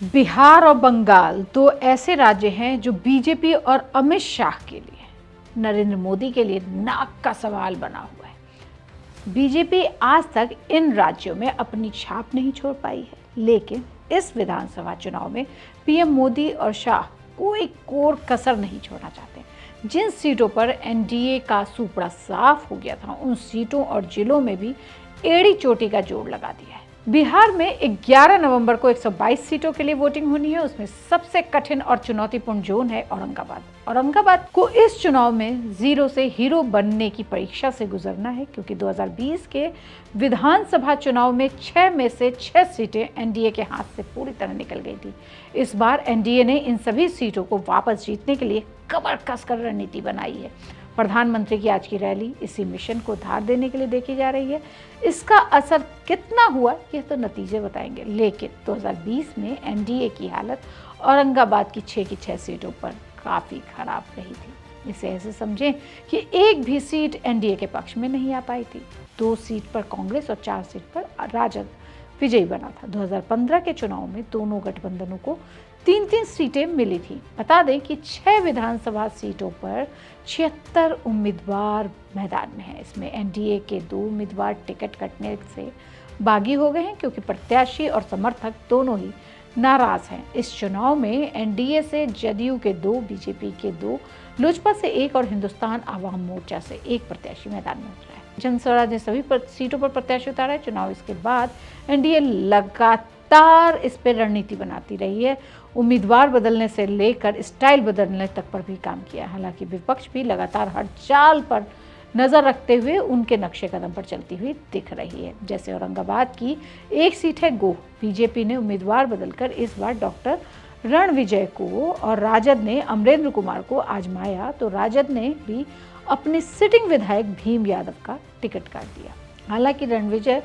बिहार और बंगाल दो ऐसे राज्य हैं जो बीजेपी और अमित शाह के लिए, नरेंद्र मोदी के लिए नाक का सवाल बना हुआ है। बीजेपी आज तक इन राज्यों में अपनी छाप नहीं छोड़ पाई है, लेकिन इस विधानसभा चुनाव में पीएम मोदी और शाह कोई कोर कसर नहीं छोड़ना चाहते। जिन सीटों पर एनडीए का सुपड़ा साफ हो गया था, उन सीटों और जिलों में भी एड़ी चोटी का जोड़ लगा दिया है। बिहार में 11 नवंबर को 122 सीटों के लिए वोटिंग होनी है। उसमें सबसे कठिन और चुनौतीपूर्ण जोन है औरंगाबाद। औरंगाबाद को इस चुनाव में जीरो से हीरो बनने की परीक्षा से गुजरना है, क्योंकि 2020 के विधानसभा चुनाव में 6 में से 6 सीटें एनडीए के हाथ से पूरी तरह निकल गई थी। इस बार एनडीए ने इन सभी सीटों को वापस जीतने के लिए कमर कसकर रणनीति बनाई है। प्रधानमंत्री की आज की रैली इसी मिशन को धार देने के लिए देखी जा रही है। इसका असर कितना हुआ ये तो नतीजे बताएंगे, लेकिन 2020 में एनडीए की हालत औरंगाबाद की 6 की 6 सीटों पर काफ़ी खराब रही थी। इसे ऐसे समझें कि एक भी सीट एनडीए के पक्ष में नहीं आ पाई थी। 2 सीट पर कांग्रेस और 4 सीट पर राजद विजयी बना था। 2015 के चुनाव में दोनों गठबंधनों को 3-3 सीटें मिली थी। बता दें कि 6 विधानसभा सीटों पर 76 उम्मीदवार मैदान में हैं। इसमें एनडीए के 2 उम्मीदवार टिकट कटने से बागी हो गए हैं, क्योंकि प्रत्याशी और समर्थक दोनों ही नाराज हैं। इस चुनाव में एनडीए से जदयू के 2, बीजेपी के 2, लोजपा से 1 और हिंदुस्तान आवाम मोर्चा से 1 प्रत्याशी मैदान में उतरा है। जनस्वराज ने सभी सीटों पर प्रत्याशी उतारा है। चुनाव इसके बाद एनडीए लगातार इस पर रणनीति बनाती रही है। उम्मीदवार बदलने से लेकर स्टाइल बदलने तक पर भी काम किया। हालांकि विपक्ष भी लगातार हर चाल पर नजर रखते हुए उनके नक्शे कदम पर चलती हुई दिख रही है। जैसे औरंगाबाद की 1 सीट है गोह। बीजेपी ने उम्मीदवार बदलकर इस बार डॉक्टर रणविजय को और राजद ने अमरेंद्र कुमार को आजमाया, तो राजद ने भी अपने सिटिंग विधायक भीम यादव का टिकट काट दिया। हालांकि रणविजय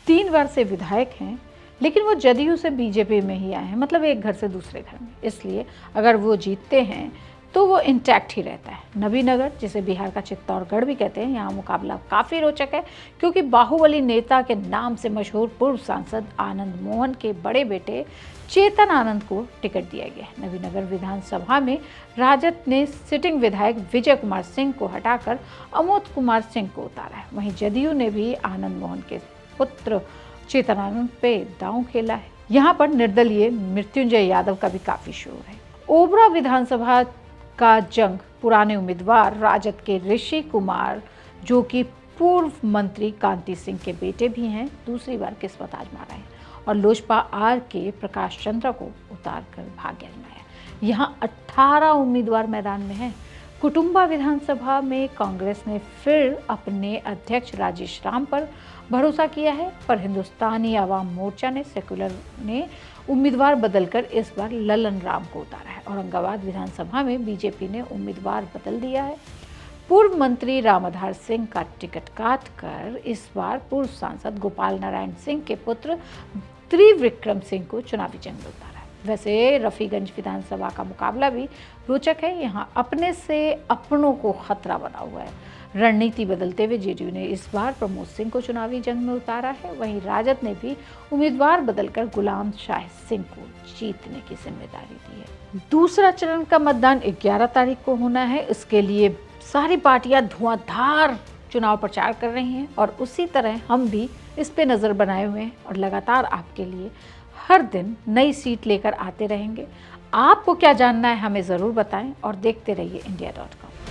3 बार से विधायक हैं, लेकिन वो जदयू से बीजेपी में ही आए हैं, मतलब एक घर से दूसरे घर में। इसलिए अगर वो जीतते हैं तो वो इंटैक्ट ही रहता है। नबीनगर, जिसे बिहार का चित्तौड़गढ़ भी कहते हैं, यहाँ मुकाबला काफ़ी रोचक है, क्योंकि बाहुबली नेता के नाम से मशहूर पूर्व सांसद आनंद मोहन के बड़े बेटे चेतन आनंद को टिकट दिया गया है। नबीनगर विधानसभा में राजद ने सिटिंग विधायक विजय कुमार सिंह को हटाकर अमोद कुमार सिंह को उतारा है। वहीं जदयू ने भी आनंद मोहन के पुत्र चेतन आनंद पे दांव खेला है। यहाँ पर निर्दलीय मृत्युंजय यादव का भी काफ़ी शोर है। ओबरा विधानसभा का जंग पुराने उम्मीदवार राजद के ऋषि कुमार, जो कि पूर्व मंत्री कांति सिंह के बेटे भी हैं, दूसरी बार किस्मत आजमा रहे हैं और लोजपा आर के प्रकाश चंद्र को उतार कर भाग्य आजमाया। यहाँ 18 उम्मीदवार मैदान में हैं। कुटुंबा विधानसभा में कांग्रेस ने फिर अपने अध्यक्ष राजेश राम पर भरोसा किया है, पर हिंदुस्तानी आवाम मोर्चा ने सेक्युलर ने उम्मीदवार बदलकर इस बार ललन राम को उतारा है। औरंगाबाद विधानसभा में बीजेपी ने उम्मीदवार बदल दिया है। पूर्व मंत्री रामाधार सिंह का टिकट काट कर इस बार पूर्व सांसद गोपाल नारायण सिंह के पुत्र त्रिविक्रम सिंह को चुनावी जंग में उतारा है। वैसे रफीगंज विधानसभा का मुकाबला भी रोचक है। यहाँ अपने से अपनों को खतरा बना हुआ है। रणनीति बदलते हुए जेडीयू ने इस बार प्रमोद सिंह को चुनावी जंग में उतारा है। वहीं राजद ने भी उम्मीदवार बदलकर गुलाम शाह सिंह को जीतने की जिम्मेदारी दी है। दूसरा चरण का मतदान 11 तारीख को होना है। इसके लिए सारी पार्टियां धुआंधार चुनाव प्रचार कर रही हैं और उसी तरह हम भी इस पे नज़र बनाए हुए हैं और लगातार आपके लिए हर दिन नई सीट लेकर आते रहेंगे। आपको क्या जानना है हमें ज़रूर बताएं और देखते रहिए India.com।